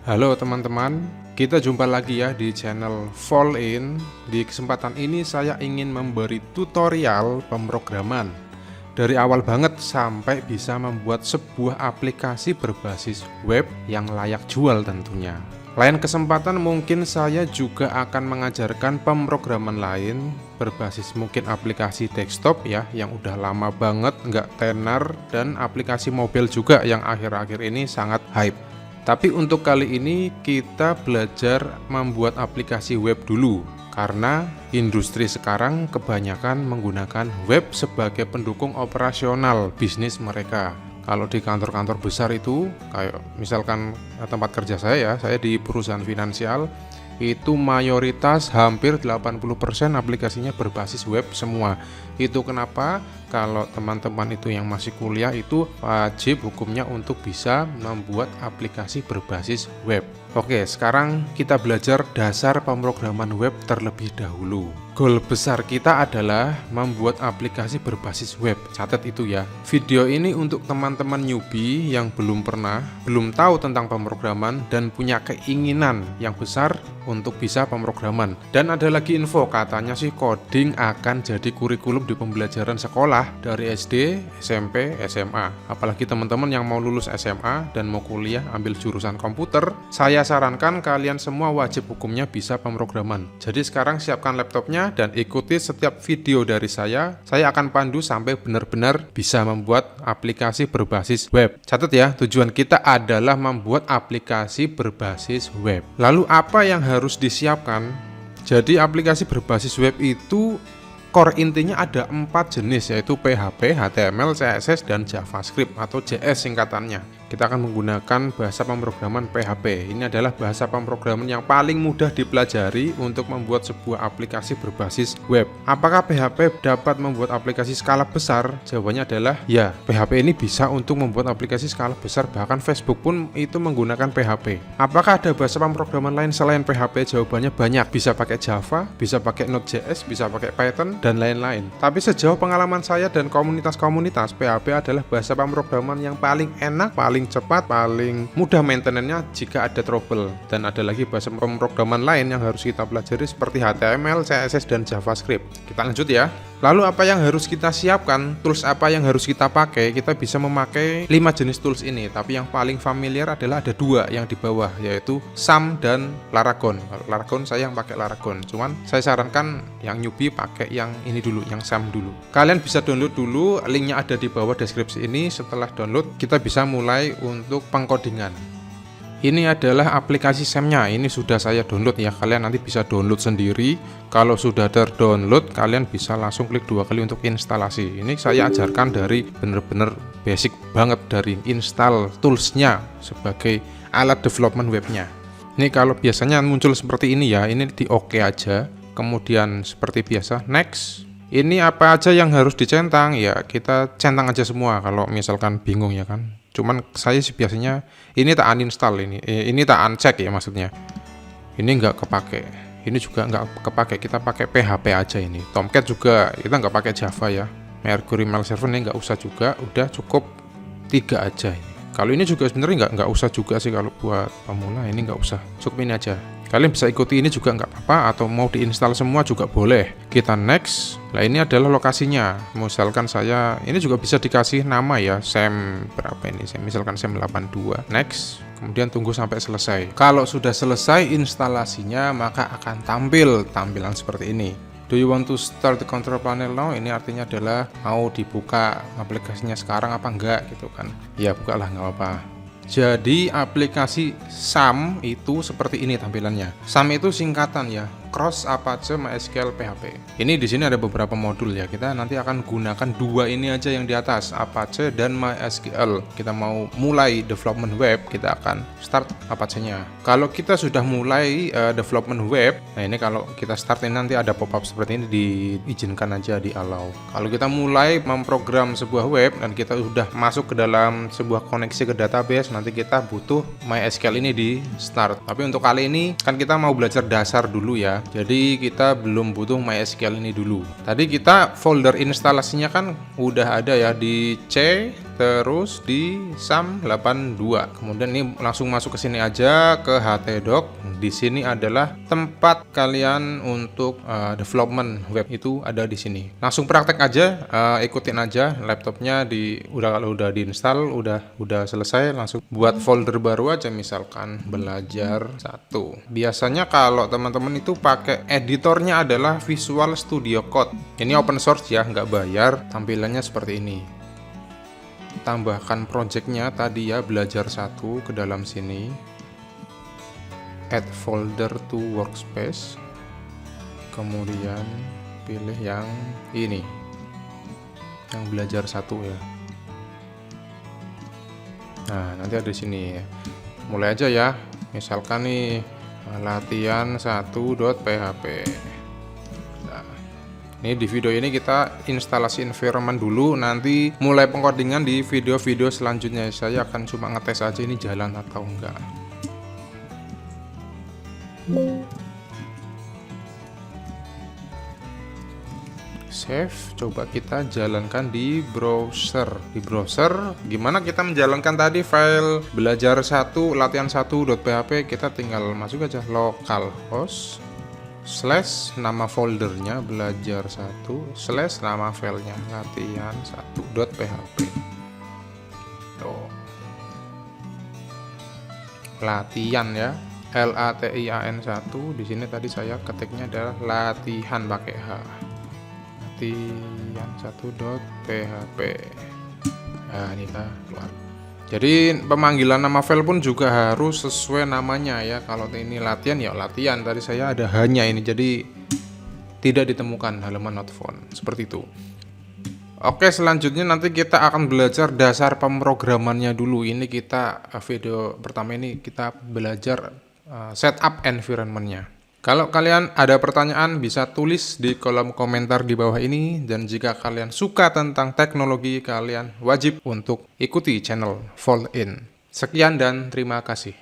Halo teman-teman, kita jumpa lagi ya di channel Fallin. Di kesempatan ini saya ingin memberi tutorial pemrograman dari awal banget sampai bisa membuat sebuah aplikasi berbasis web yang layak jual tentunya. Lain kesempatan mungkin saya juga akan mengajarkan pemrograman lain berbasis mungkin aplikasi desktop ya, yang udah lama banget nggak tenar, dan aplikasi mobile juga yang akhir-akhir ini sangat hype. Tapi untuk kali ini kita belajar membuat aplikasi web dulu, karena industri sekarang kebanyakan menggunakan web sebagai pendukung operasional bisnis mereka. Kalau di kantor-kantor besar itu, kayak misalkan tempat kerja saya di perusahaan finansial, itu mayoritas hampir 80% aplikasinya berbasis web semua. Itu kenapa kalau teman-teman itu yang masih kuliah itu wajib hukumnya untuk bisa membuat aplikasi berbasis web. Oke, sekarang kita belajar dasar pemrograman web terlebih dahulu. Goal besar kita adalah membuat aplikasi berbasis web. Catat itu ya. Video ini untuk teman-teman newbie yang belum tahu tentang pemrograman dan punya keinginan yang besar untuk bisa pemrograman. Dan ada lagi info, katanya sih coding akan jadi kurikulum di pembelajaran sekolah dari SD, SMP, SMA. Apalagi teman-teman yang mau lulus SMA dan mau kuliah ambil jurusan komputer, saya sarankan kalian semua wajib hukumnya bisa pemrograman. Jadi sekarang siapkan laptopnya dan ikuti setiap video dari saya akan pandu sampai benar-benar bisa membuat aplikasi berbasis web. Catat ya, tujuan kita adalah membuat aplikasi berbasis web. Lalu apa yang harus disiapkan? Jadi aplikasi berbasis web itu core intinya ada 4 jenis, yaitu PHP, HTML, CSS, dan JavaScript atau JS singkatannya. Kita akan menggunakan bahasa pemrograman PHP. Ini adalah bahasa pemrograman yang paling mudah dipelajari untuk membuat sebuah aplikasi berbasis web. Apakah PHP dapat membuat aplikasi skala besar? Jawabannya adalah ya, PHP ini bisa untuk membuat aplikasi skala besar, bahkan Facebook pun itu menggunakan PHP. Apakah ada bahasa pemrograman lain selain PHP? Jawabannya banyak. Bisa pakai Java, bisa pakai Node.js, bisa pakai Python, dan lain-lain. Tapi sejauh pengalaman saya dan komunitas-komunitas, PHP adalah bahasa pemrograman yang paling enak, paling cepat, paling mudah maintenance-nya jika ada trouble. Dan ada lagi bahasa pemrograman lain yang harus kita pelajari seperti HTML, CSS, dan JavaScript. Kita lanjut ya. Lalu apa yang harus kita siapkan? Tools apa yang harus kita pakai? Kita bisa memakai 5 jenis tools ini, tapi yang paling familiar adalah ada 2 yang di bawah, yaitu SAM dan Laragon. Kalau Laragon saya yang pakai Laragon, cuman saya sarankan yang newbie pakai yang ini dulu, yang SAM dulu. Kalian bisa download dulu, linknya ada di bawah deskripsi ini. Setelah download kita bisa mulai untuk pengkodingan. Ini adalah aplikasi SAM-nya, ini sudah saya download ya, kalian nanti bisa download sendiri. Kalau sudah terdownload, kalian bisa langsung klik 2 kali untuk instalasi. Ini saya ajarkan dari bener-bener basic banget, dari install tools-nya sebagai alat development webnya. Ini kalau biasanya muncul seperti ini ya, ini di oke aja, kemudian seperti biasa next. Ini apa aja yang harus dicentang ya, kita centang aja semua kalau misalkan bingung ya kan. Cuman saya sih biasanya ini tak uninstall, ini tak uncheck ya, maksudnya ini nggak kepake, ini juga nggak kepake, kita pakai PHP aja. Ini Tomcat juga kita nggak pakai Java ya, Mercury Mail Server ini nggak usah juga, udah cukup 3 aja ini. Kalau ini juga sebenarnya nggak usah juga sih, kalau buat pemula ini nggak usah, cukup ini aja. Kalian bisa ikuti ini juga nggak apa-apa, atau mau diinstal semua juga boleh. Kita next. Nah ini adalah lokasinya. Misalkan saya, ini juga bisa dikasih nama ya, SAM berapa ini? Misalkan SAM 82. Next. Kemudian tunggu sampai selesai. Kalau sudah selesai instalasinya, maka akan tampil tampilan seperti ini. Do you want to start the control panel now? Ini artinya adalah mau dibuka aplikasinya sekarang apa enggak gitu kan. Ya bukalah, nggak apa-apa. Jadi aplikasi SAM itu seperti ini tampilannya. SAM itu singkatan ya, Cross Apache MySQL PHP. Ini di sini ada beberapa modul ya. Kita nanti akan gunakan 2 ini aja yang di atas, Apache dan MySQL. Kita mau mulai development web, kita akan start Apache-nya. Kalau kita sudah mulai development web, nah ini kalau kita start ini nanti ada pop-up seperti ini, diizinkan aja, di allow. Kalau kita mulai memprogram sebuah web dan kita sudah masuk ke dalam sebuah koneksi ke database, nanti kita butuh MySQL ini di start. Tapi untuk kali ini kan kita mau belajar dasar dulu ya. Jadi kita belum butuh MySQL ini dulu. Tadi kita folder instalasinya kan udah ada ya, di C terus di SAM82. Kemudian ini langsung masuk ke sini aja ke htdoc. Di sini adalah tempat kalian untuk development web, itu ada di sini. Langsung praktek aja, ikutin aja laptopnya kalau udah diinstal, udah selesai, langsung buat folder baru aja, misalkan belajar 1. Biasanya kalau teman-teman itu pakai editornya adalah Visual Studio Code. Ini open source ya, nggak bayar. Tampilannya seperti ini. Tambahkan projectnya tadi ya, belajar 1 ke dalam sini. Add folder to workspace, kemudian pilih yang ini, yang belajar 1 ya. Nah, nanti ada di sini ya. Mulai aja ya, misalkan nih latihan 1.php. Nah, ini di video ini kita instalasi environment dulu, nanti mulai pengkodingan di video-video selanjutnya. Saya akan cuma ngetes aja ini jalan atau enggak. Save, coba kita jalankan di browser. Di browser gimana kita menjalankan tadi file belajar 1 latihan 1.php, kita tinggal masuk aja localhost / nama foldernya belajar 1 / nama filenya latihan 1.php. Latihan ya, LATIAN 1. Di sini tadi saya ketiknya adalah latihan pakai H. Latihan 1.php. Nah, ini kita keluar. Jadi pemanggilan nama file pun juga harus sesuai namanya ya. Kalau ini latihan ya latihan. Tadi saya ada hanya ini, jadi tidak ditemukan halaman not found. Seperti itu. Oke, selanjutnya nanti kita akan belajar dasar pemrogramannya dulu. Ini kita video pertama ini kita belajar setup environment-nya. Kalau kalian ada pertanyaan bisa tulis di kolom komentar di bawah ini, dan jika kalian suka tentang teknologi, kalian wajib untuk ikuti channel Fall In. Sekian dan terima kasih.